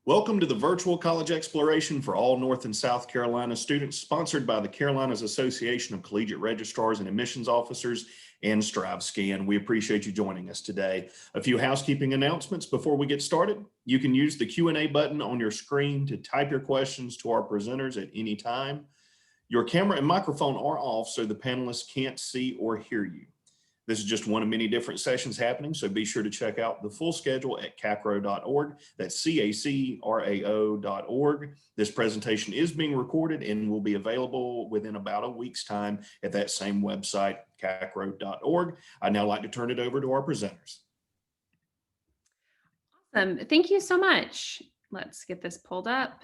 Welcome to the Virtual College Exploration for all North and South Carolina students, sponsored by the Carolinas Association of Collegiate Registrars and Admissions Officers and StriveScan. We appreciate you joining us today. A few housekeeping announcements before we get started. You can use the Q&A button on your screen to type your questions to our presenters at any time. Your camera and microphone are off so the panelists can't see or hear you. This is just one of many different sessions happening, so be sure to check out the full schedule at CACRAO.org. That's CACRAO.org. This presentation is being recorded and will be available within about a week's time at that same website, CACRAO.org. I'd now like to turn it over to our presenters. Awesome. Thank you so much. Let's get this pulled up.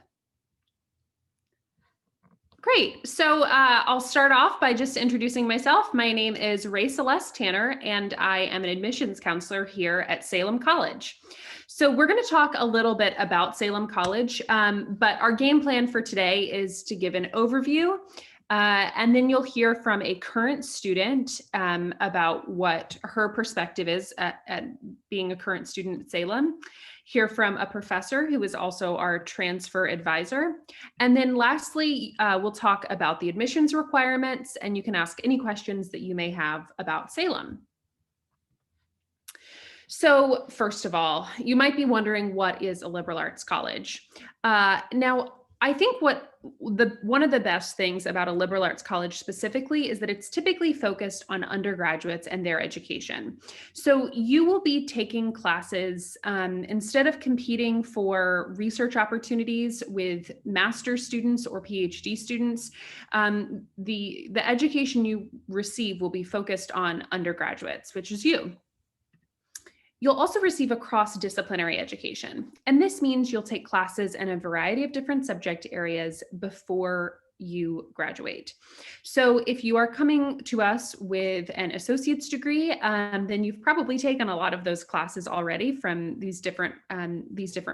Great. So I'll start off by just introducing myself. My name is Ray Celeste Tanner, and I am an admissions counselor here at Salem College. So we're going to talk a little bit about Salem College, but our game plan for today is to give an overview, and then you'll hear from a current student about what her perspective is at being a current student at Salem. Hear from a professor who is also our transfer advisor. And then lastly, we'll talk about the admissions requirements, and you can ask any questions that you may have about Salem. So first of all, you might be wondering, what is a liberal arts college? Now, I think one of the best things about a liberal arts college specifically is that it's typically focused on undergraduates and their education. So you will be taking classes instead of competing for research opportunities with master's students or PhD students. The education you receive will be focused on undergraduates, which is you. You'll also receive a cross-disciplinary education, and this means you'll take classes in a variety of different subject areas before you graduate. So if you are coming to us with an associate's degree, then you've probably taken a lot of those classes already from these different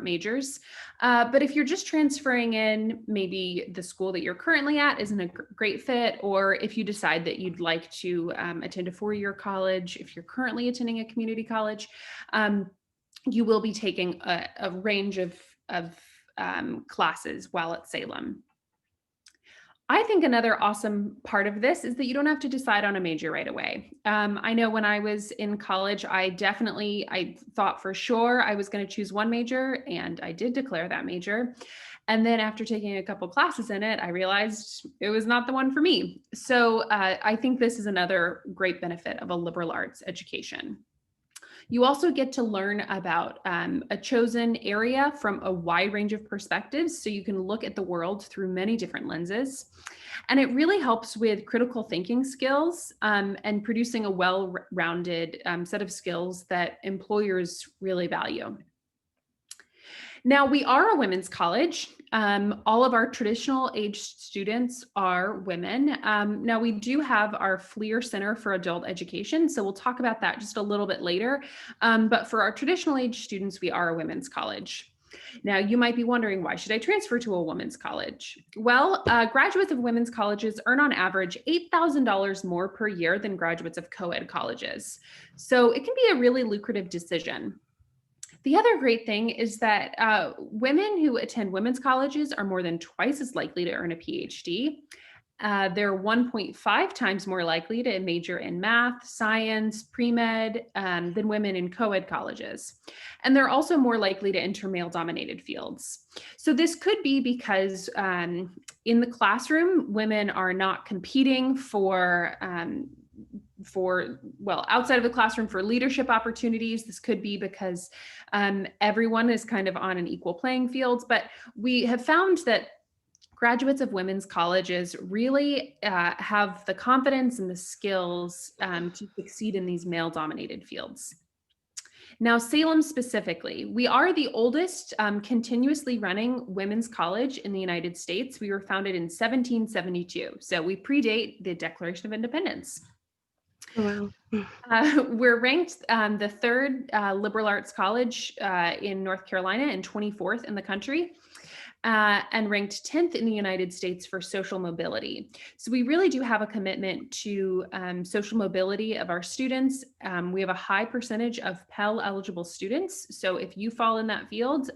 majors. But if you're just transferring in, maybe the school that you're currently at isn't a great fit, or if you decide that you'd like to attend a four-year college, if you're currently attending a community college, you will be taking a range of classes while at Salem. I think another awesome part of this is that you don't have to decide on a major right away. I know when I was in college, I thought for sure I was going to choose one major, and I did declare that major. And then after taking a couple classes in it, I realized it was not the one for me. So I think this is another great benefit of a liberal arts education. You also get to learn about a chosen area from a wide range of perspectives, so you can look at the world through many different lenses. And it really helps with critical thinking skills and producing a well-rounded set of skills that employers really value. Now, we are a women's college. All of our traditional age students are women. Now, we do have our FLIR Center for Adult Education, so we'll talk about that just a little bit later. But for our traditional age students, we are a women's college. Now, you might be wondering, why should I transfer to a women's college? Well, graduates of women's colleges earn on average $8,000 more per year than graduates of co-ed colleges. So it can be a really lucrative decision. The other great thing is that women who attend women's colleges are more than twice as likely to earn a PhD. They're 1.5 times more likely to major in math, science, pre-med than women in co-ed colleges. And they're also more likely to enter male-dominated fields. So this could be because in the classroom, women are not competing outside of the classroom for leadership opportunities. This could be because everyone is kind of on an equal playing field, but we have found that graduates of women's colleges really have the confidence and the skills to succeed in these male-dominated fields. Now, Salem specifically, we are the oldest continuously running women's college in the United States. We were founded in 1772, so we predate the Declaration of Independence. Wow. We're ranked the third liberal arts college in North Carolina and 24th in the country. and ranked 10th in the United States for social mobility. So we really do have a commitment to social mobility of our students. We have a high percentage of Pell eligible students. So if you fall in that field,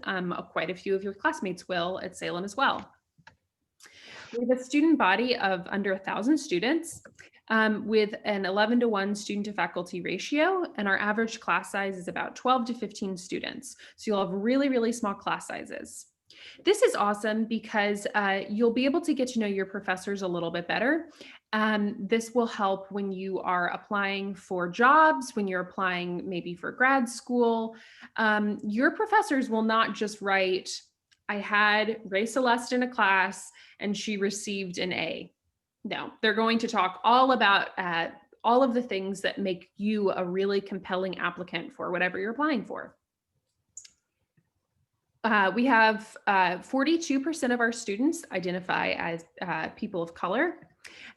quite a few of your classmates will at Salem as well. We have a student body of under 1,000 students with an 11-to-1 student to faculty ratio, and our average class size is about 12 to 15 students. So you'll have really, really small class sizes. This is awesome because you'll be able to get to know your professors a little bit better. This will help when you are applying for jobs, when you're applying maybe for grad school. Your professors will not just write, I had Ray Celeste in a class and she received an A. No, they're going to talk all about all of the things that make you a really compelling applicant for whatever you're applying for. We have 42% of our students identify as people of color,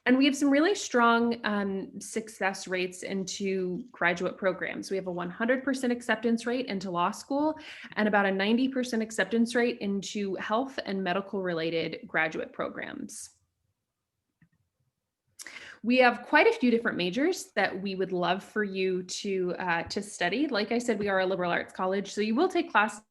and we have some really strong success rates into graduate programs. We have a 100% acceptance rate into law school and about a 90% acceptance rate into health and medical related graduate programs. We have quite a few different majors that we would love for you to study. Like I said, we are a liberal arts college, so you will take classes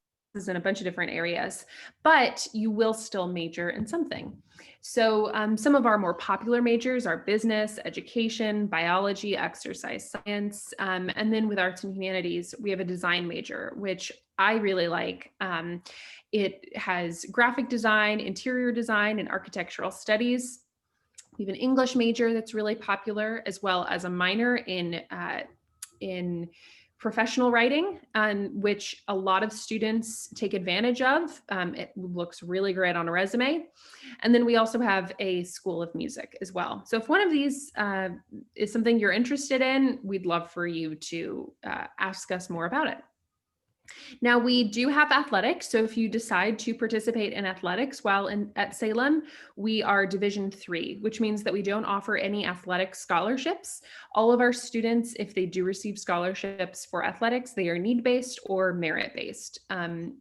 in a bunch of different areas, but you will still major in something. So some of our more popular majors are business, education, biology, exercise science, and then with arts and humanities, we have a design major, which I really like. It has graphic design, interior design, and architectural studies. We have an English major that's really popular, as well as a minor in professional writing, which a lot of students take advantage of. It looks really great on a resume. And then we also have a School of Music as well. So if one of these is something you're interested in, we'd love for you to ask us more about it. Now, we do have athletics. So if you decide to participate in athletics while at Salem, we are Division III, which means that we don't offer any athletic scholarships. All of our students, if they do receive scholarships for athletics, they are need-based or merit-based on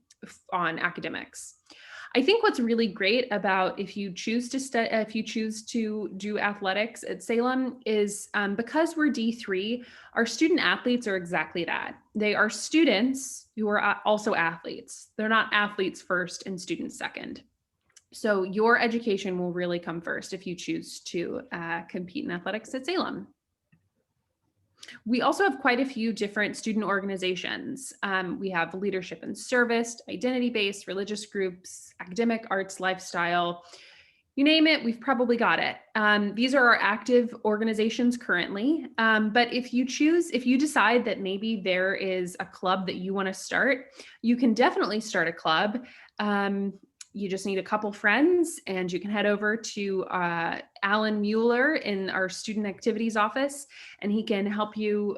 academics. I think what's really great about if you choose to do athletics at Salem is because we're D3, our student athletes are exactly that. They are students who are also athletes. They're not athletes first and students second. So your education will really come first if you choose to compete in athletics at Salem. We also have quite a few different student organizations. We have leadership and service, identity-based, religious groups, academic, arts, lifestyle, you name it, we've probably got it. These are our active organizations currently. But if you decide that maybe there is a club that you want to start, you can definitely start a club. You just need a couple friends and you can head over to Alan Mueller in our student activities office, and he can help you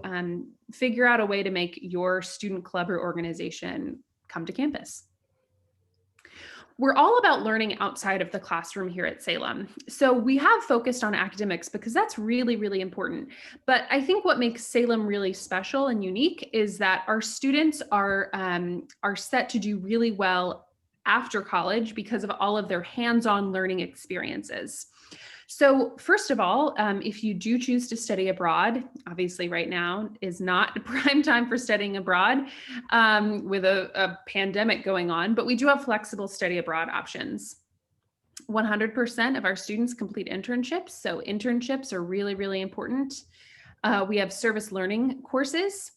figure out a way to make your student club or organization come to campus. We're all about learning outside of the classroom here at Salem. So we have focused on academics because that's really, really important. But I think what makes Salem really special and unique is that our students are set to do really well after college because of all of their hands-on learning experiences. So first of all, if you do choose to study abroad, obviously right now is not a prime time for studying abroad with a pandemic going on, but we do have flexible study abroad options. 100% of our students complete internships. So internships are really, really important. We have service learning courses.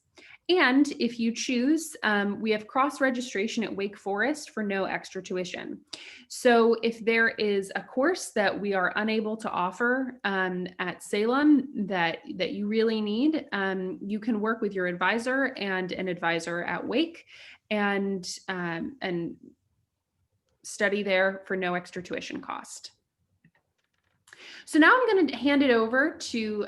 And if you choose, we have cross-registration at Wake Forest for no extra tuition. So if there is a course that we are unable to offer at Salem that you really need, you can work with your advisor and an advisor at Wake and study there for no extra tuition cost. So now I'm going to hand it over to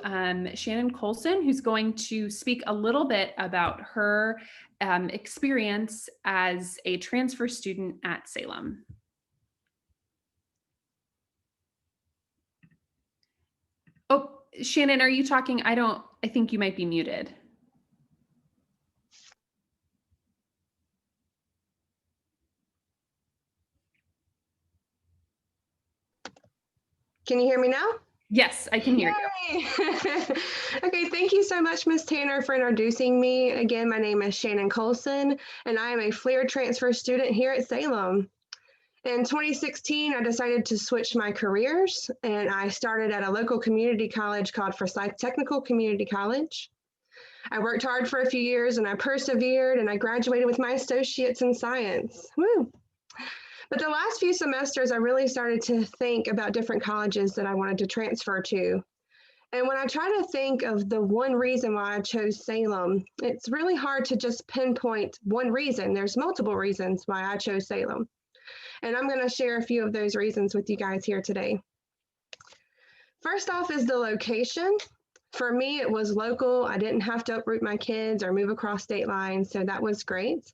Shannon Colson, who's going to speak a little bit about her experience as a transfer student at Salem. Oh, Shannon, are you talking? I think you might be muted. Can you hear me now? Yes, I can hear you. Yay! Okay, thank you so much, Ms. Tanner, for introducing me. Again, my name is Shannon Colson, and I am a FLIR transfer student here at Salem. In 2016, I decided to switch my careers, and I started at a local community college called Forsyth Technical Community College. I worked hard for a few years, and I persevered, and I graduated with my associates in science. Woo! But the last few semesters, I really started to think about different colleges that I wanted to transfer to. And when I try to think of the one reason why I chose Salem, it's really hard to just pinpoint one reason. There's multiple reasons why I chose Salem. And I'm going to share a few of those reasons with you guys here today. First off is the location. For me, it was local. I didn't have to uproot my kids or move across state lines, so that was great.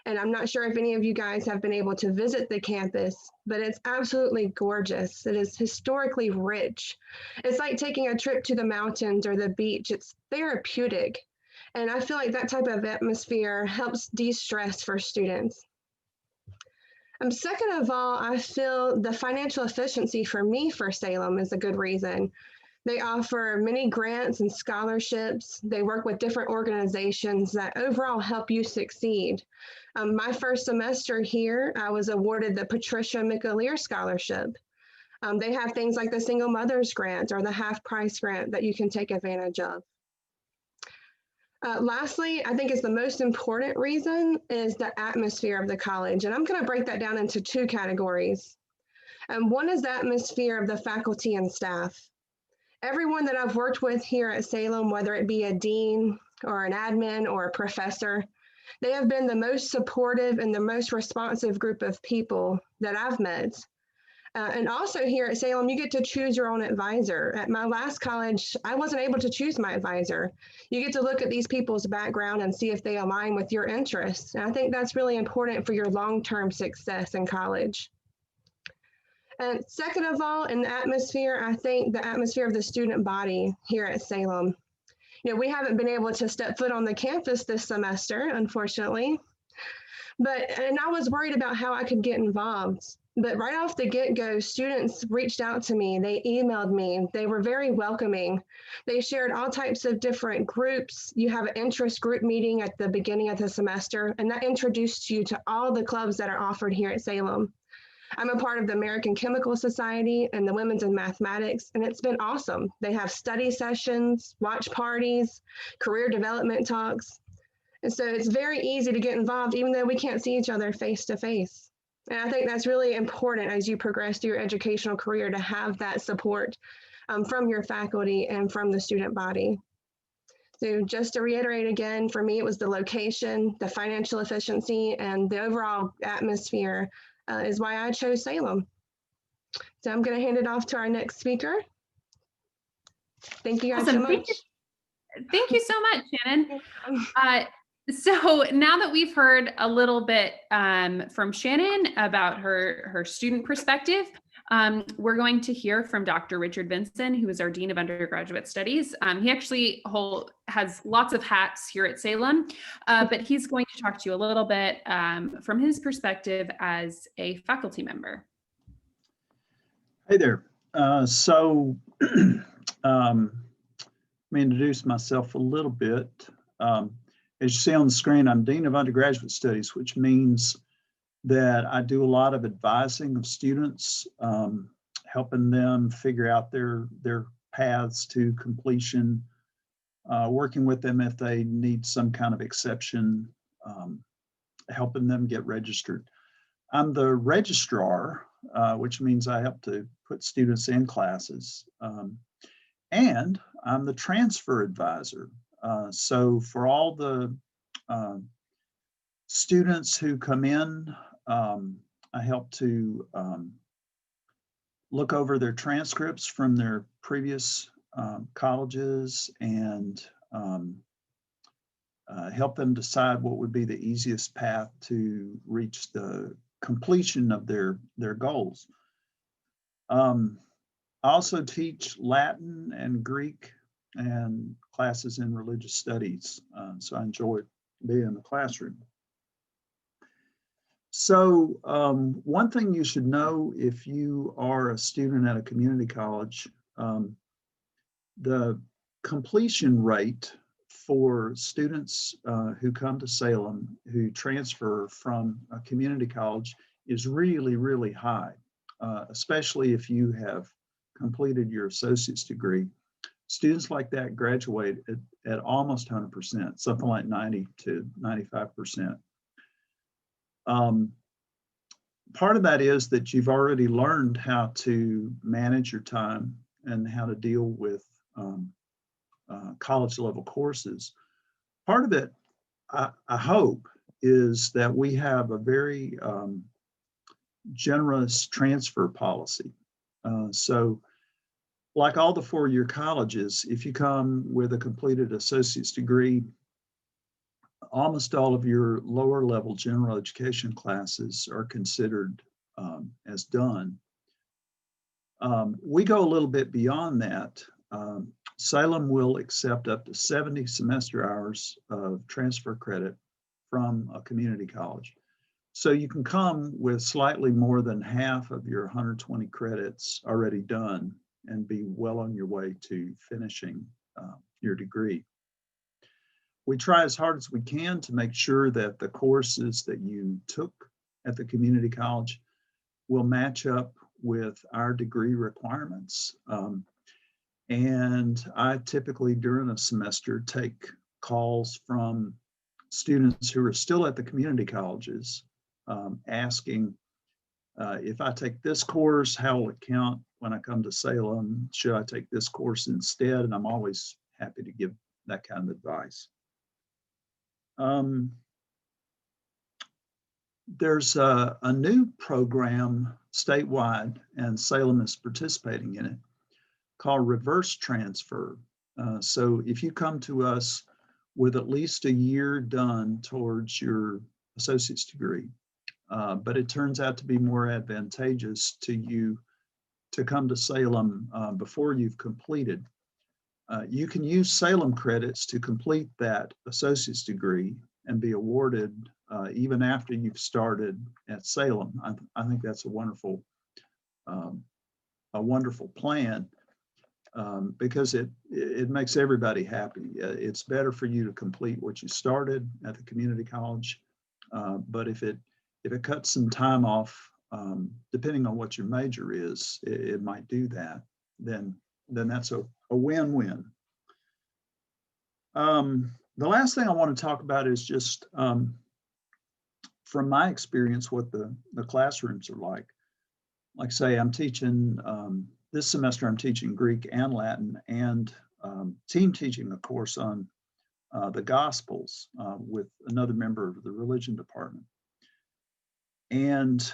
And I'm not sure if any of you guys have been able to visit the campus, but it's absolutely gorgeous. It is historically rich. It's like taking a trip to the mountains or the beach. It's therapeutic. And I feel like that type of atmosphere helps de-stress for students. Second of all, I feel the financial efficiency for me for Salem is a good reason. They offer many grants and scholarships. They work with different organizations that overall help you succeed. My first semester here, I was awarded the Patricia McAleer Scholarship. They have things like the Single Mothers Grant or the Half Price Grant that you can take advantage of. Lastly, I think is the most important reason is the atmosphere of the college. And I'm going to break that down into two categories. One is the atmosphere of the faculty and staff. Everyone that I've worked with here at Salem, whether it be a dean or an admin or a professor, they have been the most supportive and the most responsive group of people that I've met. And also here at Salem, you get to choose your own advisor. At my last college, I wasn't able to choose my advisor. You get to look at these people's background and see if they align with your interests. And I think that's really important for your long-term success in college. And second of all, in the atmosphere, I think the atmosphere of the student body here at Salem. You know, we haven't been able to step foot on the campus this semester, unfortunately. And I was worried about how I could get involved. But right off the get-go, students reached out to me. They emailed me. They were very welcoming. They shared all types of different groups. You have an interest group meeting at the beginning of the semester, and that introduced you to all the clubs that are offered here at Salem. I'm a part of the American Chemical Society and the Women's in Mathematics, and it's been awesome. They have study sessions, watch parties, career development talks. And so it's very easy to get involved, even though we can't see each other face to face. And I think that's really important as you progress through your educational career to have that support from your faculty and from the student body. So just to reiterate again, for me, it was the location, the financial efficiency, and the overall atmosphere is why I chose Salem. So I'm going to hand it off to our next speaker. Thank you guys so much. Thank you so much, Shannon. So now that we've heard a little bit from Shannon about her student perspective, we're going to hear from Dr. Richard Vinson, who is our Dean of Undergraduate Studies. He actually has lots of hats here at Salem, but he's going to talk to you a little bit from his perspective as a faculty member. Hey there. Let me introduce myself a little bit. As you see on the screen, I'm Dean of Undergraduate Studies, which means that I do a lot of advising of students, helping them figure out their paths to completion, working with them if they need some kind of exception, helping them get registered. I'm the registrar, which means I help to put students in classes, and I'm the transfer advisor. So for all the students who come in, I help to look over their transcripts from their previous colleges and help them decide what would be the easiest path to reach the completion of their goals. I also teach Latin and Greek and classes in religious studies, so I enjoy being in the classroom. So one thing you should know if you are a student at a community college, the completion rate for students who come to Salem who transfer from a community college is really, really high, especially if you have completed your associate's degree. Students like that graduate at almost 100%, something like 90 to 95%. Part of that is that you've already learned how to manage your time and how to deal with college level courses. Part of it, I hope, is that we have a very generous transfer policy. So like all the four-year colleges, if you come with a completed associate's degree, almost all of your lower level general education classes are considered as done. We go a little bit beyond that. Salem will accept up to 70 semester hours of transfer credit from a community college. So you can come with slightly more than half of your 120 credits already done and be well on your way to finishing your degree. We try as hard as we can to make sure that the courses that you took at the community college will match up with our degree requirements. And I typically during a semester take calls from students who are still at the community colleges asking if I take this course, how will it count when I come to Salem? Should I take this course instead? And I'm always happy to give that kind of advice. There's a new program statewide, and Salem is participating in it, called reverse transfer. So if you come to us with at least a year done towards your associate's degree, but it turns out to be more advantageous to you to come to Salem before you've completed, you can use Salem credits to complete that associate's degree and be awarded even after you've started at Salem. I think that's a wonderful plan because it makes everybody happy. It's better for you to complete what you started at the community college, but if it cuts some time off, depending on what your major is, it might do that. Then that's a win-win. The last thing I want to talk about is just from my experience, what the classrooms are like. Like say, I'm teaching, this semester I'm teaching Greek and Latin and team teaching a course on the Gospels with another member of the religion department. And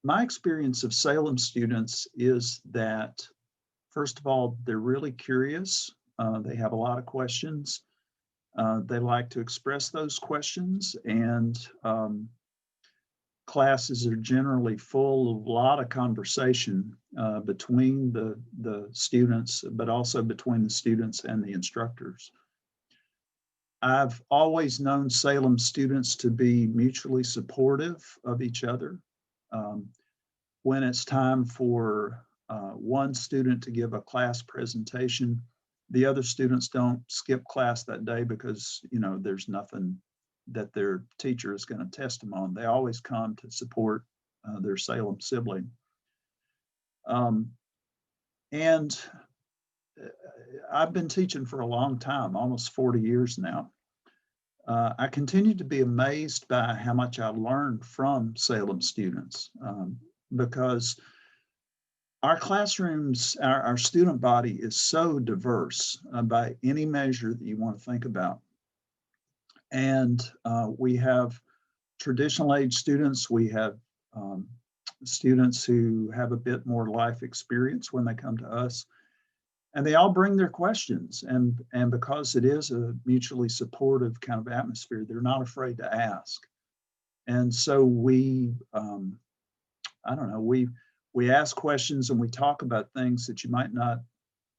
my experience of Salem students is that, first of all, they're really curious. They have a lot of questions. They like to express those questions, and classes are generally full of a lot of conversation between the students, but also between the students and the instructors. I've always known Salem students to be mutually supportive of each other. When it's time for one student to give a class presentation, the other students don't skip class that day because, you know, there's nothing that their teacher is going to test them on. They always come to support their Salem sibling. And I've been teaching for a long time, almost 40 years now. I continue to be amazed by how much I learned from Salem students because our classrooms, our student body is so diverse by any measure that you want to think about. And we have traditional age students, we have students who have a bit more life experience when they come to us, and they all bring their questions. And because it is a mutually supportive kind of atmosphere, they're not afraid to ask. And so we, I don't know, we ask questions and we talk about things that you might not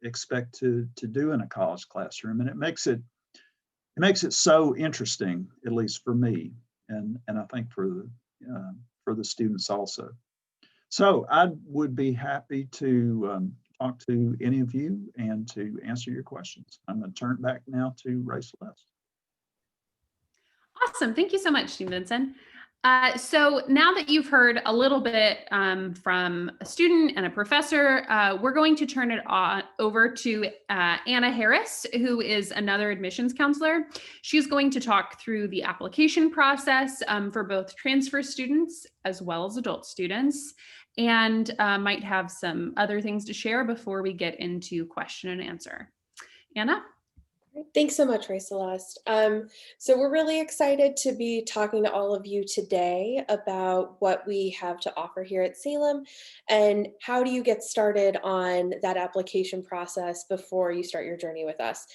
expect to do in a college classroom. And it makes it so interesting, at least for me, and I think for for the students also. So I would be happy to talk to any of you and to answer your questions. I'm going to turn it back now to Ray Celeste. Awesome. Thank you so much, Stevenson. So now that you've heard a little bit from a student and a professor, we're going to turn it over to Anna Harris, who is another admissions counselor. She's going to talk through the application process for both transfer students as well as adult students, and might have some other things to share before we get into question and answer. Anna? Thanks so much, Ray Celeste. So we're really excited to be talking to all of you today about what we have to offer here at Salem and how do you get started on that application process before you start your journey with us.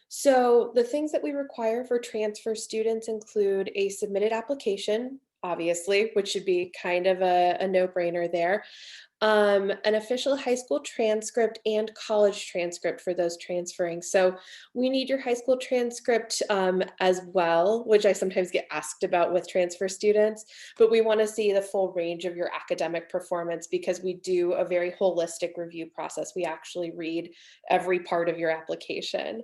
So the things that we require for transfer students include a submitted application, obviously, which should be kind of a no-brainer there. An official high school transcript and college transcript for those transferring. So we need your high school transcript as well, which I sometimes get asked about with transfer students, but we want to see the full range of your academic performance because we do a very holistic review process. We actually read every part of your application.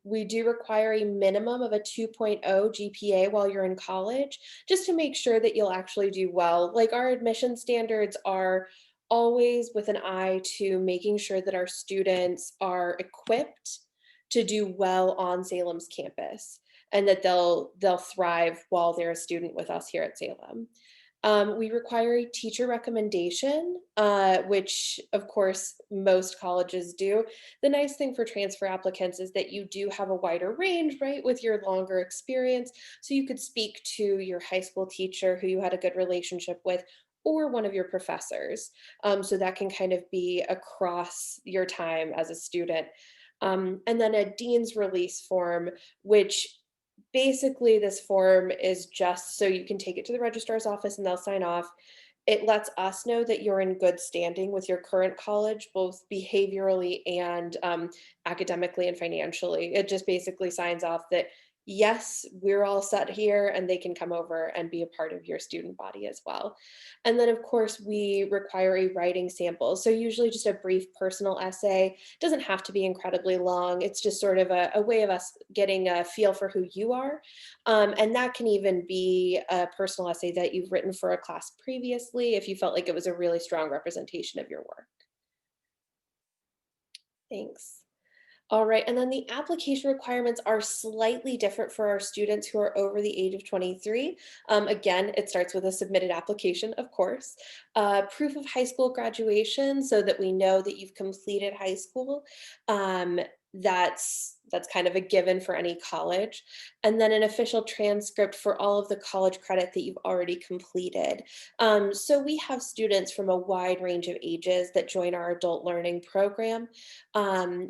We do require a minimum of a 2.0 GPA while you're in college, just to make sure that you'll actually do well. Like our admission standards are always with an eye to making sure that our students are equipped to do well on Salem's campus and that they'll thrive while they're a student with us here at Salem. We require a teacher recommendation, which of course most colleges do. The nice thing for transfer applicants is that you do have a wider range, right, with your longer experience. So you could speak to your high school teacher who you had a good relationship with, or one of your professors. So that can kind of be across your time as a student. And then a dean's release form, which basically this form is just so you can take it to the registrar's office and they'll sign off. It lets us know that you're in good standing with your current college, both behaviorally and academically and financially. It just basically signs off that, yes, we're all set here and they can come over and be a part of your student body as well. And then of course we require a writing sample. So usually just a brief personal essay. It doesn't have to be incredibly long. It's just sort of a way of us getting a feel for who you are. And that can even be a personal essay that you've written for a class previously if you felt like it was a really strong representation of your work. Thanks. All right, and then the application requirements are slightly different for our students who are over the age of 23. Again, it starts with a submitted application, of course. Proof of high school graduation so that we know that you've completed high school. That's kind of a given for any college. And then an official transcript for all of the college credit that you've already completed. So we have students from a wide range of ages that join our adult learning program.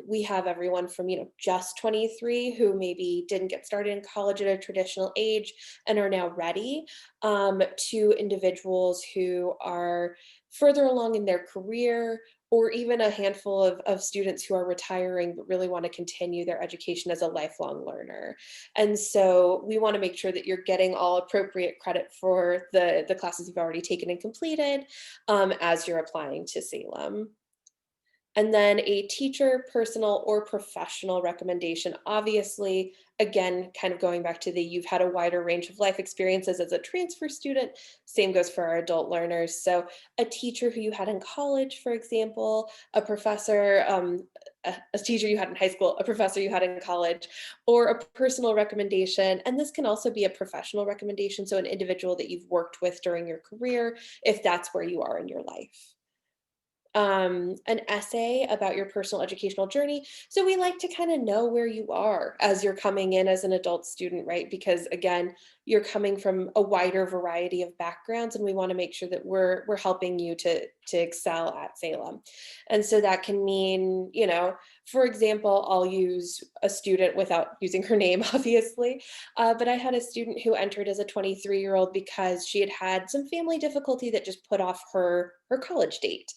We have everyone from, just 23 who maybe didn't get started in college at a traditional age and are now ready, to individuals who are further along in their career, or even a handful of students who are retiring but really want to continue their education as a lifelong learner. And so we want to make sure that you're getting all appropriate credit for the classes you've already taken and completed as you're applying to Salem. And then a teacher, personal, or professional recommendation. Obviously, again, kind of going back to you've had a wider range of life experiences as a transfer student. Same goes for our adult learners. So a teacher who you had in college, for example, a professor, a teacher you had in high school, a professor you had in college, or a personal recommendation. And this can also be a professional recommendation. So an individual that you've worked with during your career, if that's where you are in your life. An essay about your personal educational journey. So we like to kind of know where you are as you're coming in as an adult student, right? Because again, you're coming from a wider variety of backgrounds and we want to make sure that we're helping you to excel at Salem. And so that can mean, for example, I'll use a student without using her name, obviously, but I had a student who entered as a 23-year-old because she had had some family difficulty that just put off her college date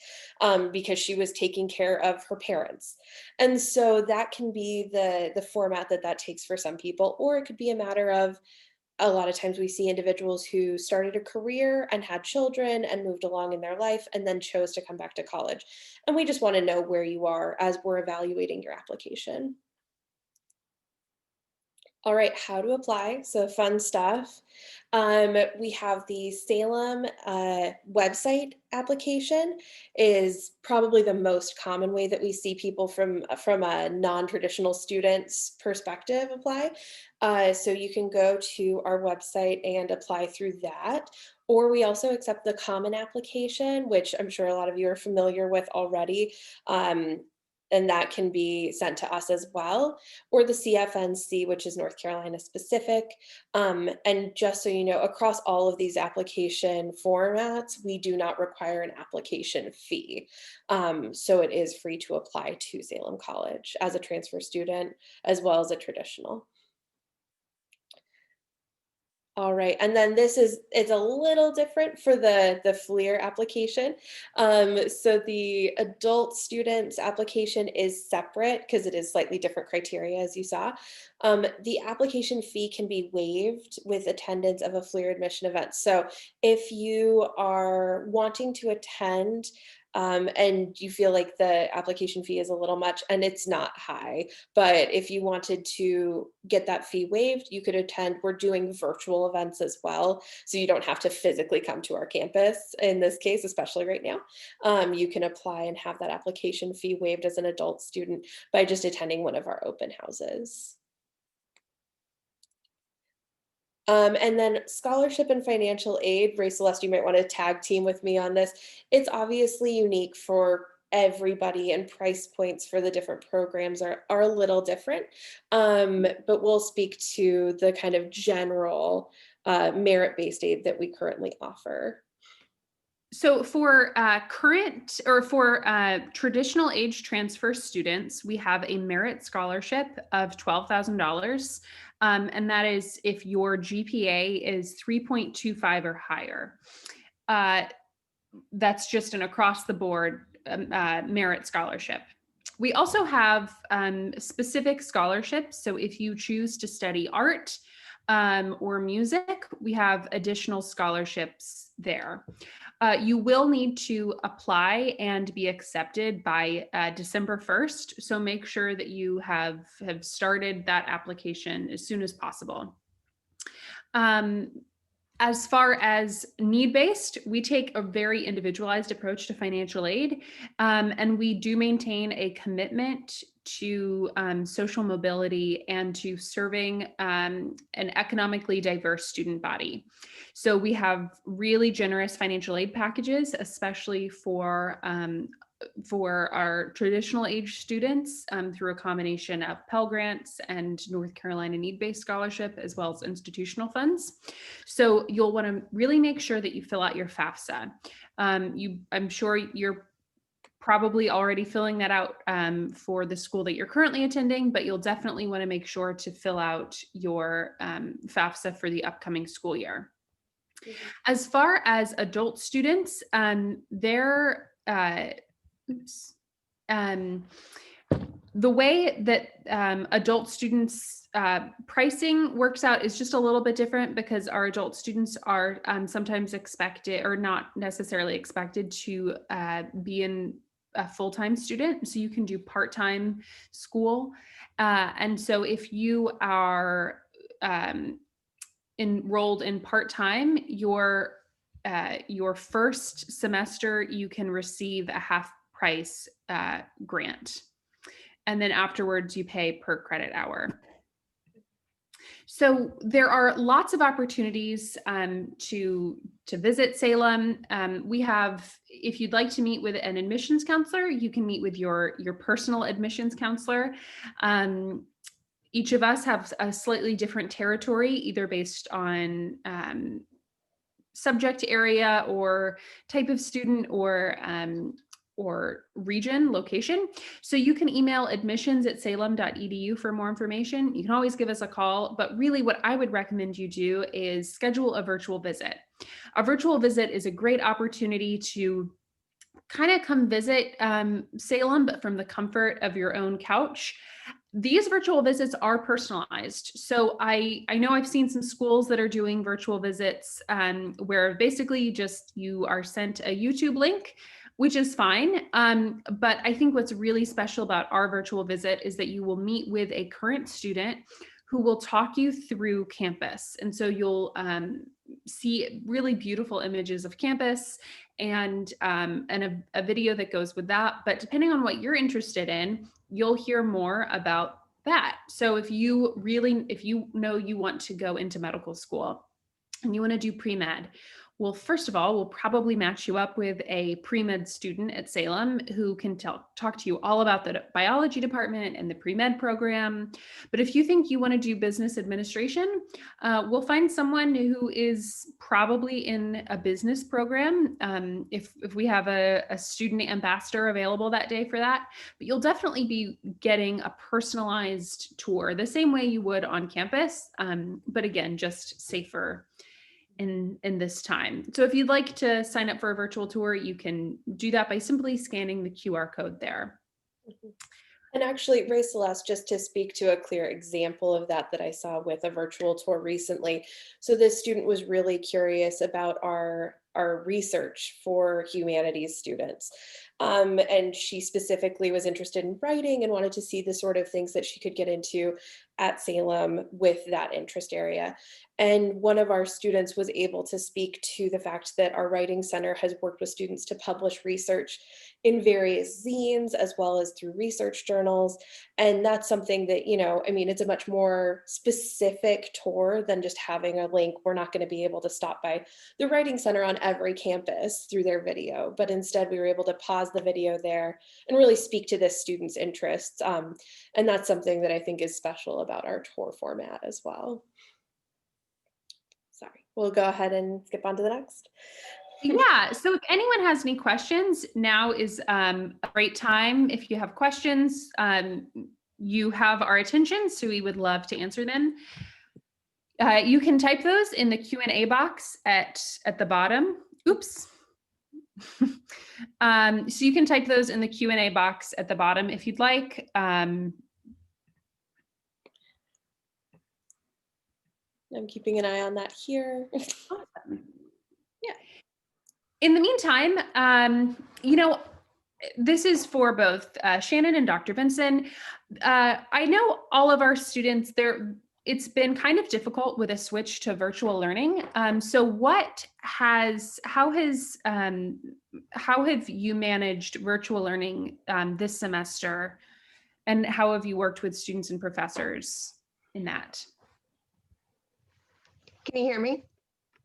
because she was taking care of her parents. And so that can be the format that takes for some people, or it could be a matter of, a lot of times we see individuals who started a career and had children and moved along in their life and then chose to come back to college. And we just want to know where you are as we're evaluating your application. All right, how to apply. So fun stuff. We have the Salem website application is probably the most common way that we see people from a non-traditional student's perspective apply. So you can go to our website and apply through that. Or we also accept the common application, which I'm sure a lot of you are familiar with already. And that can be sent to us as well, or the CFNC, which is North Carolina specific. And just so you know, across all of these application formats, we do not require an application fee. So it is free to apply to Salem College as a transfer student, as well as a traditional. All right, and then it's a little different for the FLIR application. So the adult students application is separate because it is slightly different criteria, as you saw. The application fee can be waived with attendance of a FLIR admission event. So if you are wanting to attend and you feel like the application fee is a little much, and it's not high, but if you wanted to get that fee waived, you could attend. We're doing virtual events as well, so you don't have to physically come to our campus in this case, especially right now. You can apply and have that application fee waived as an adult student by just attending one of our open houses. And then scholarship and financial aid, Ray Celeste, you might want to tag team with me on this. It's obviously unique for everybody, and price points for the different programs are a little different, but we'll speak to the kind of general merit-based aid that we currently offer. So for current or for traditional age transfer students, we have a merit scholarship of $12,000. And that is if your GPA is 3.25 or higher. That's just an across the board merit scholarship. We also have specific scholarships. So if you choose to study art or music, we have additional scholarships there. You will need to apply and be accepted by December 1st. So make sure that you have started that application as soon as possible. As far as need-based, we take a very individualized approach to financial aid, and we do maintain a commitment to social mobility and to serving an economically diverse student body. So we have really generous financial aid packages, especially for our traditional age students through a combination of Pell Grants and North Carolina need-based scholarship, as well as institutional funds. So you'll want to really make sure that you fill out your FAFSA. I'm sure you're probably already filling that out for the school that you're currently attending, but you'll definitely want to make sure to fill out your FAFSA for the upcoming school year. As far as adult students, the way that adult students pricing works out is just a little bit different, because our adult students are sometimes expected, or not necessarily expected, to be in a full-time student. So you can do part-time school. And so if you are enrolled in part-time, your first semester, you can receive a half price grant. And then afterwards you pay per credit hour. So there are lots of opportunities to visit Salem. We have, if you'd like to meet with an admissions counselor, you can meet with your personal admissions counselor. Each of us have a slightly different territory, either based on subject area or type of student, or region, location. So you can email admissions@salem.edu for more information. You can always give us a call, but really what I would recommend you do is schedule a virtual visit. A virtual visit is a great opportunity to kind of come visit Salem, but from the comfort of your own couch. these virtual visits are personalized. So I know I've seen some schools that are doing virtual visits where basically you are sent a YouTube link, which is fine. But I think what's really special about our virtual visit is that you will meet with a current student who will talk you through campus. And so you'll see really beautiful images of campus and a video that goes with that. But depending on what you're interested in, you'll hear more about that. So if you know you want to go into medical school and you want to do pre-med, well, first of all, we'll probably match you up with a pre-med student at Salem who can talk to you all about the biology department and the pre-med program. But if you think you want to do business administration, we'll find someone who is probably in a business program if we have a student ambassador available that day for that. But you'll definitely be getting a personalized tour the same way you would on campus, but again, just safer in this time. So if you'd like to sign up for a virtual tour, you can do that by simply scanning the QR code there. And actually, Ray Celeste, just to speak to a clear example of that I saw with a virtual tour recently. So this student was really curious about our research for humanities students. And she specifically was interested in writing and wanted to see the sort of things that she could get into at Salem with that interest area. And one of our students was able to speak to the fact that our writing center has worked with students to publish research in various zines as well as through research journals. And that's something that, it's a much more specific tour than just having a link. We're not going to be able to stop by the writing center on every campus through their video, but instead we were able to pause the video there and really speak to this student's interests. And that's something that I think is special about our tour format as well. Sorry, we'll go ahead and skip on to the next. Yeah, so if anyone has any questions, now is a great time. If you have questions, you have our attention, so we would love to answer them. You can type those in the Q&A box at the bottom. Oops. So you can type those in the Q&A box at the bottom if you'd like. I'm keeping an eye on that here. Awesome. Yeah. In the meantime, this is for both Shannon and Dr. Benson. I know all of our students it's been kind of difficult with a switch to virtual learning. So how have you managed virtual learning this semester, and how have you worked with students and professors in that? Can you hear me?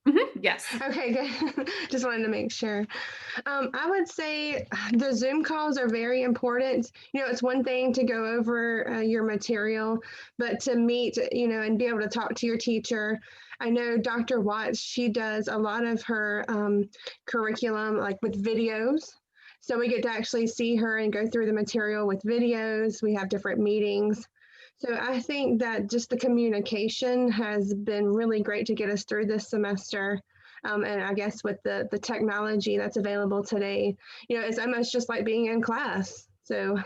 Mm-hmm. Yes. Okay, good. Just wanted to make sure. I would say the Zoom calls are very important. It's one thing to go over your material, but to meet, and be able to talk to your teacher. I know Dr. Watts, she does a lot of her curriculum like with videos. So we get to actually see her and go through the material with videos. We have different meetings. So I think that just the communication has been really great to get us through this semester. And I guess with the technology that's available today, it's almost just like being in class. So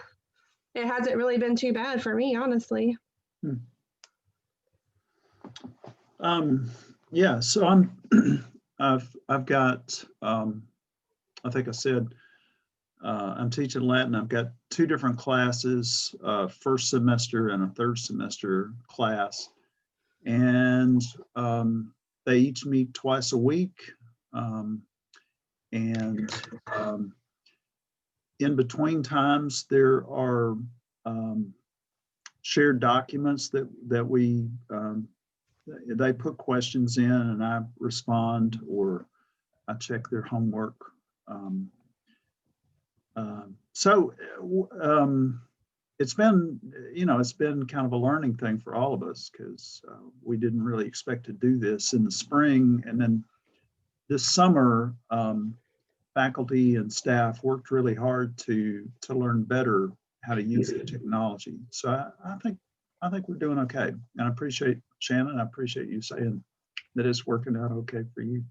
it hasn't really been too bad for me, honestly. Yeah, so I've got, I think I said, I'm teaching Latin. I've got 2 different classes, first semester and a third semester class. And they each meet twice a week. In between times, there are shared documents that we, they put questions in and I respond, or I check their homework. It's been kind of a learning thing for all of us, because we didn't really expect to do this in the spring. And then this summer, faculty and staff worked really hard to learn better how to use the technology. So I think we're doing okay. And I appreciate, Shannon, I appreciate you saying that it's working out okay for you.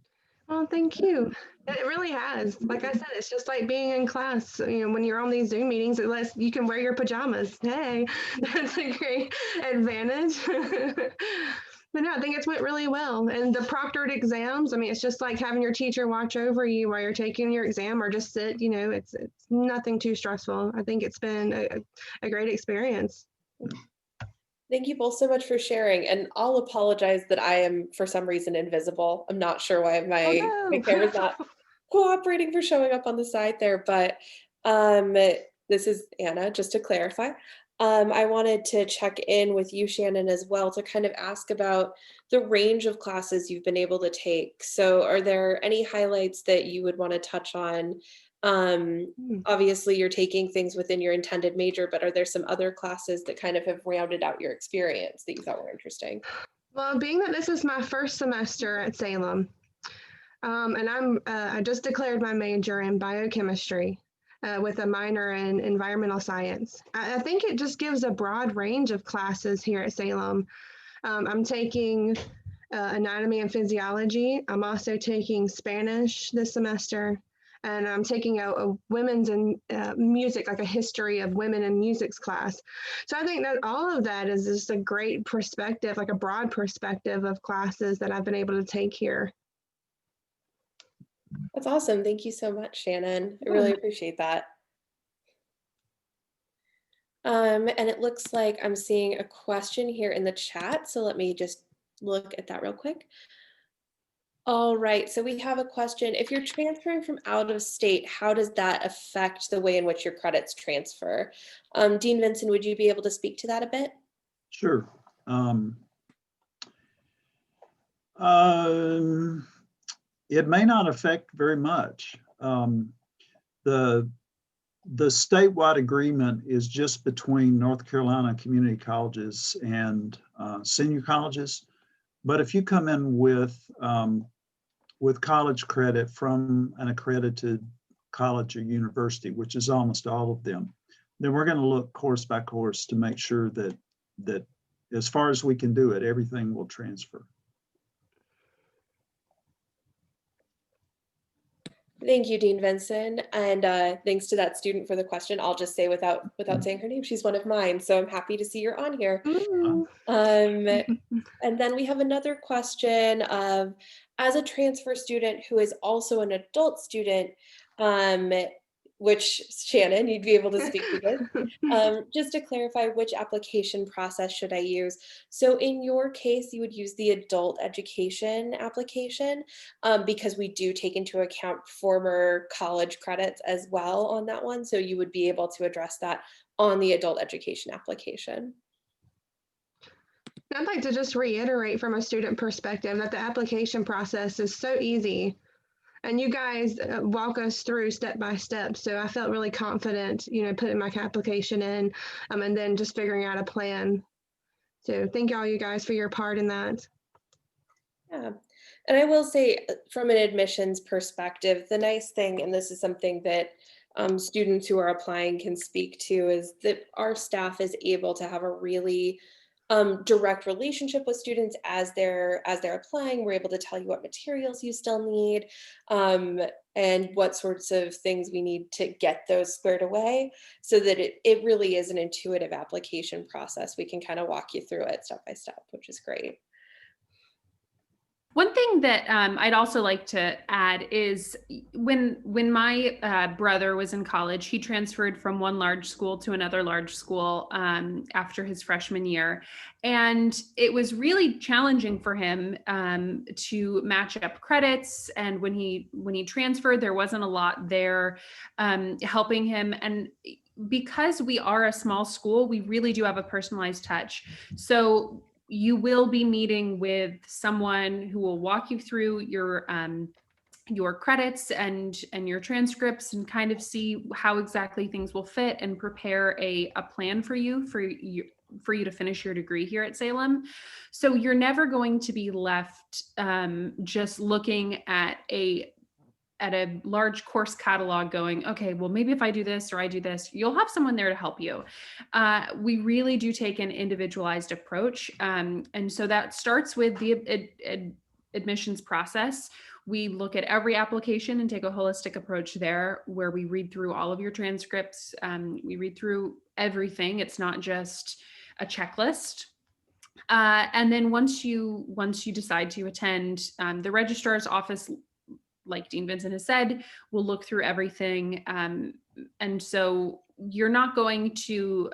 Oh, thank you. It really has. Like I said, it's just like being in class. When you're on these Zoom meetings, you can wear your pajamas. Hey, that's a great advantage. But no, I think it's went really well. And the proctored exams, I mean, it's just like having your teacher watch over you while you're taking your exam or just sit, it's nothing too stressful. I think it's been a great experience. Thank you both so much for sharing. And I'll apologize that I am, for some reason, invisible. I'm not sure why my Oh, camera's no. not cooperating for showing up on the side there, but this is Anna, just to clarify. I wanted to check in with you, Shannon, as well, to kind of ask about the range of classes you've been able to take. So are there any highlights that you would want to touch on? Hmm. Obviously, you're taking things within your intended major, but are there some other classes that kind of have rounded out your experience that you thought were interesting? Well, being that this is my first semester at Salem, and I just declared my major in biochemistry with a minor in environmental science. I think it just gives a broad range of classes here at Salem. I'm taking anatomy and physiology. I'm also taking Spanish this semester. And I'm taking a women's in music, like a history of women in music's class. So I think that all of that is just a great perspective, like a broad perspective of classes that I've been able to take here. That's awesome. Thank you so much, Shannon. I really appreciate that. And it looks like I'm seeing a question here in the chat. So let me just look at that real quick. All right, so we have a question. If you're transferring from out of state, how does that affect the way in which your credits transfer? Dean Vinson, would you be able to speak to that a bit? Sure. It may not affect very much. The statewide agreement is just between North Carolina community colleges and senior colleges. But if you come in with college credit from an accredited college or university, which is almost all of them, then we're going to look course by course to make sure that as far as we can do it, everything will transfer. Thank you, Dean Vinson, and thanks to that student for the question. I'll just say without saying her name, she's one of mine, so I'm happy to see you're on here. And then we have another question of, as a transfer student who is also an adult student, which Shannon, you'd be able to speak to this. Just to clarify, which application process should I use? So in your case, you would use the adult education application because we do take into account former college credits as well on that one. So you would be able to address that on the adult education application. I'd like to just reiterate from a student perspective that the application process is so easy. And you guys walk us through step by step. So I felt really confident, putting my application in and then just figuring out a plan. So thank all you guys for your part in that. Yeah. And I will say from an admissions perspective, the nice thing, and this is something that students who are applying can speak to, is that our staff is able to have a really direct relationship with students as they're applying. We're able to tell you what materials you still need and what sorts of things we need to get those squared away, so that it really is an intuitive application process. We can kind of walk you through it step by step, which is great. One thing that I'd also like to add is when my brother was in college, he transferred from one large school to another large school after his freshman year. And it was really challenging for him to match up credits. And when he transferred, there wasn't a lot there helping him. And because we are a small school, we really do have a personalized touch. So you will be meeting with someone who will walk you through your credits and your transcripts and kind of see how exactly things will fit and prepare a plan for you to finish your degree here at Salem. So you're never going to be left just looking at a large course catalog going, okay, well, maybe if I do this or I do this, you'll have someone there to help you. We really do take an individualized approach. And so that starts with the admissions process. We look at every application and take a holistic approach there, where we read through all of your transcripts. We read through everything. It's not just a checklist. And then once you decide to attend, the registrar's office, like Dean Vincent has said, will look through everything. And so you're not going to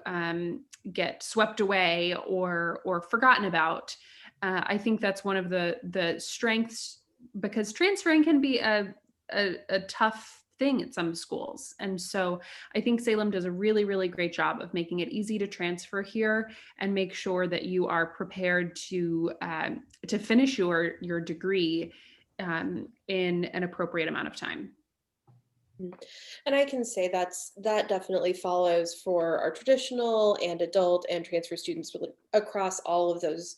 get swept away or forgotten about. I think that's one of the strengths, because transferring can be a tough thing at some schools. And so I think Salem does a really, really great job of making it easy to transfer here and make sure that you are prepared to finish your degree in an appropriate amount of time. And I can say that definitely follows for our traditional and adult and transfer students really across all of those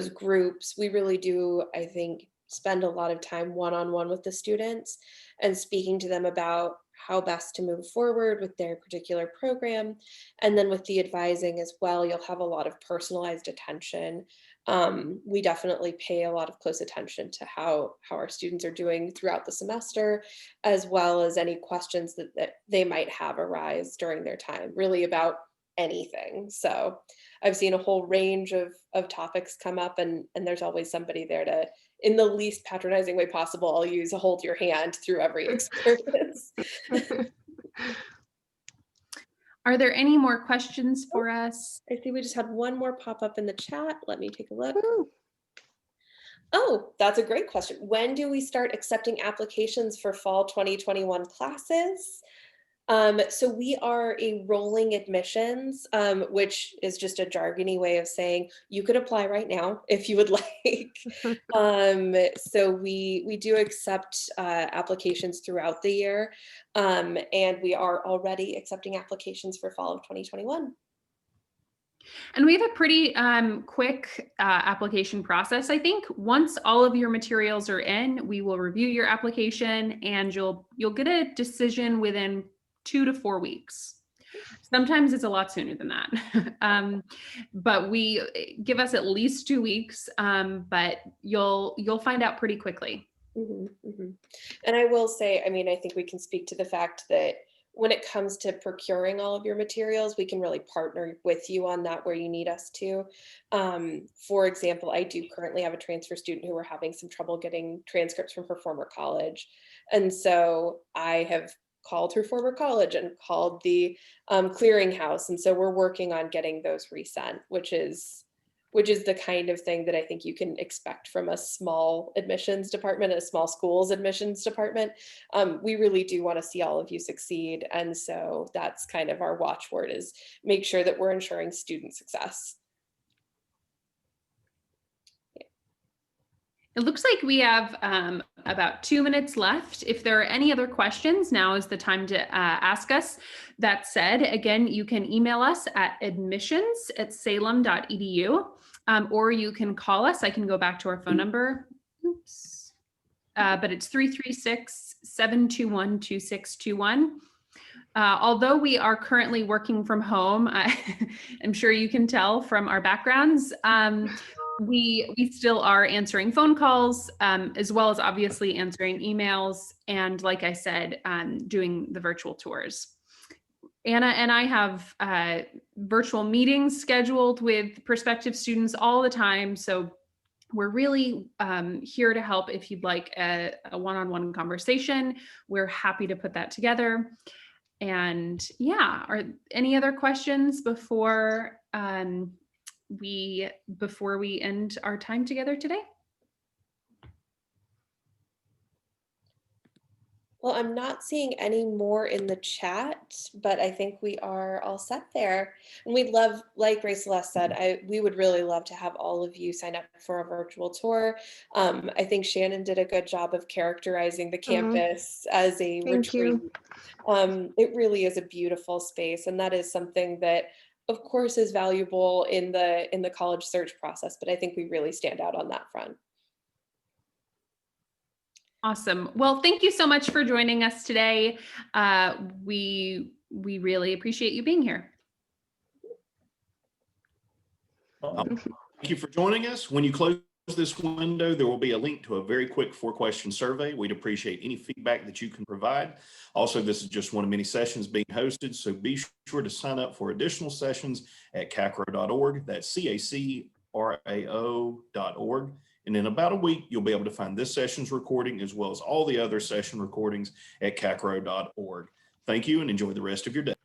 groups. We really do, I think, spend a lot of time one-on-one with the students and speaking to them about how best to move forward with their particular program. And then with the advising as well, you'll have a lot of personalized attention. We definitely pay a lot of close attention to how our students are doing throughout the semester, as well as any questions that they might have arise during their time, really about anything. So I've seen a whole range of topics come up, and there's always somebody there to, in the least patronizing way possible, I'll use a hold your hand through every experience. Are there any more questions for us? I see we just had one more pop up in the chat. Let me take a look. Oh, that's a great question. When do we start accepting applications for fall 2021 classes? So we are a rolling admissions, which is just a jargony way of saying you could apply right now if you would like. So we do accept applications throughout the year, and we are already accepting applications for fall of 2021. And we have a pretty quick application process. I think once all of your materials are in, we will review your application, and you'll get a decision within 2 to 4 weeks. Sometimes it's a lot sooner than that, but we give us at least 2 weeks. But you'll find out pretty quickly. And I will say, I mean, I think we can speak to the fact that when it comes to procuring all of your materials, we can really partner with you on that where you need us to. For example, I do currently have a transfer student who were having some trouble getting transcripts from her former college. And so I have called her former college and called the clearinghouse. And so we're working on getting those resent, which is the kind of thing that I think you can expect from a small admissions department, a small schools admissions department. We really do want to see all of you succeed. And so that's kind of our watchword, is make sure that we're ensuring student success. It looks like we have about 2 minutes left. If there are any other questions, now is the time to ask us. That said, again, you can email us at admissions@salem.edu, or you can call us. I can go back to our phone number. Oops. But it's 336-721-2621. Although we are currently working from home, I'm sure you can tell from our backgrounds, we still are answering phone calls, as well as obviously answering emails. And like I said, doing the virtual tours. Anna and I have virtual meetings scheduled with prospective students all the time. So we're really here to help. If you'd like a one-on-one conversation, we're happy to put that together. And yeah, are any other questions before we end our time together today? Well, I'm not seeing any more in the chat, but I think we are all set there. And we'd love, like Ray Celeste said, we would really love to have all of you sign up for a virtual tour. I think Shannon did a good job of characterizing the campus as a retreat. It really is a beautiful space, and that is something that, of course, is valuable in the college search process, but I think we really stand out on that front. Awesome. Well, thank you so much for joining us today. We really appreciate you being here. Thank you for joining us. When you close this window, there will be a link to a very quick 4-question survey. We'd appreciate any feedback that you can provide. Also, this is just one of many sessions being hosted, so be sure to sign up for additional sessions at CACRAO.org. That's CACRAO.org. And in about a week, you'll be able to find this session's recording as well as all the other session recordings at CACRAO.org. Thank you and enjoy the rest of your day.